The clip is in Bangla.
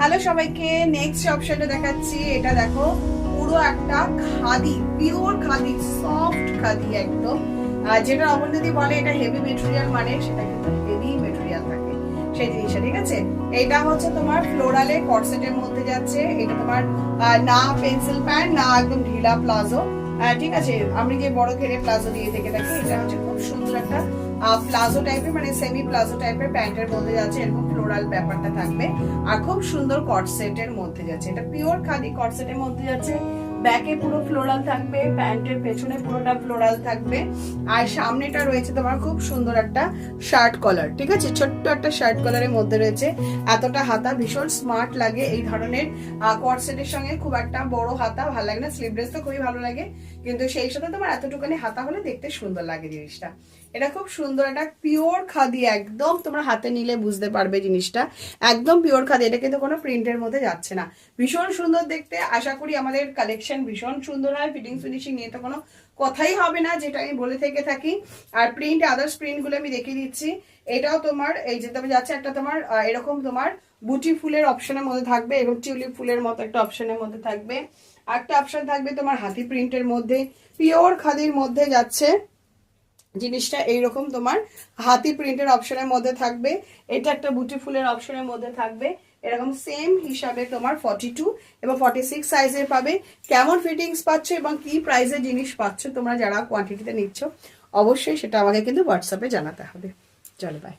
হ্যালো সবাইকে, নেক্সট অপশনটা দেখাচ্ছি। এটা দেখো, পুরো একটা খাদি, পিওর খাদি, সফট খাদি একদম। যেটা অমনদি বলে এটা হেভি মেটেরিয়াল, মানে সেটা কিন্তু হেভি মেটেরিয়াল থাকে সেই জিনিসটা, ঠিক আছে। এটা হচ্ছে তোমার ফ্লোরালে কটসেটের মধ্যে যাচ্ছে। এটা তোমার না পেন্সিল প্যান্ট, না একদম ঢিলা প্লাজো, ঠিক আছে। আমি যে বড় ঘেরে প্লাজো দিয়ে থেকে থাকি, এটা হচ্ছে খুব সুন্দর একটা প্লাজো টাইপের, মানে সেমি প্লাজো টাইপের প্যান্টের মধ্যে যাচ্ছে। এরকম ফ্লোরাল ব্যাপারটা থাকবে আর খুব সুন্দর কটসেটের মধ্যে যাচ্ছে। এটা পিওর খাদি কটসেটের মধ্যে যাচ্ছে। ব্যাকে পুরো ফ্লোরাল থাকবে, প্যান্টের পেছনে পুরোটা ফ্লোরাল থাকবে, আর সামনেটা রয়েছে তোমার খুব সুন্দর একটা শার্ট কলার, ঠিক আছে। ছোট্ট একটা শার্ট কলারের মধ্যে রয়েছে। এতটা হাতা ভীষণ স্মার্ট লাগে এই ধরনের কটসেটের সঙ্গে। খুব একটা বড় হাতা ভালো লাগে না, স্লিভলেস তো খুবই ভালো লাগে, কিন্তু সেই সাথে তোমার এতটুকুনি হাতা হলে দেখতে সুন্দর লাগে জিনিসটা। এটা খুব সুন্দর, এটা পিওর খাদি একদম, তোমরা হাতে নিলে বুঝতে পারবে জিনিসটা একদম পিওর খাদি। এটা কিন্তু কোনো প্রিন্টের মধ্যে যাচ্ছে না। ভীষণ সুন্দর দেখতে। আশা করি আমাদের কালেকশন ভীষণ সুন্দর হয়। ফিটিং ফিনিশিং নিয়ে তো কোনো কথাই হবে না, যেটা আমি বলে থেকে থাকি। আর প্রিন্ট, আদার্স প্রিন্ট গুলো আমি দেখিয়ে দিচ্ছি। এটাও তোমার এই যে তবে যাচ্ছে একটা তোমার এরকম তোমার বুটি ফুলের অপশনের মধ্যে থাকবে, এবং টিউলিপ ফুলের মতো একটা অপশনের মধ্যে থাকবে। একটা অপশন থাকবে তোমার হাতি প্রিন্টের মধ্যে, পিওর খাদির মধ্যে যাচ্ছে জিনিসটা। এইরকম তোমার হাতি প্রিন্টের অপশনের মধ্যে থাকবে। এটা একটা বুটি ফুলের অপশনের মধ্যে থাকবে। এরকম সেম হিসাবে তোমার 42 এবং 46 সাইজের পাবে। কেমন ফিটিংস পাচ্ছ এবং কি প্রাইসে জিনিস পাচ্ছ তোমরা যারা কোয়ান্টিটিতে নিচ্ছ, অবশ্যই সেটা আমাকে কিন্তু হোয়াটসঅ্যাপে জানাতে হবে। চলো বাই।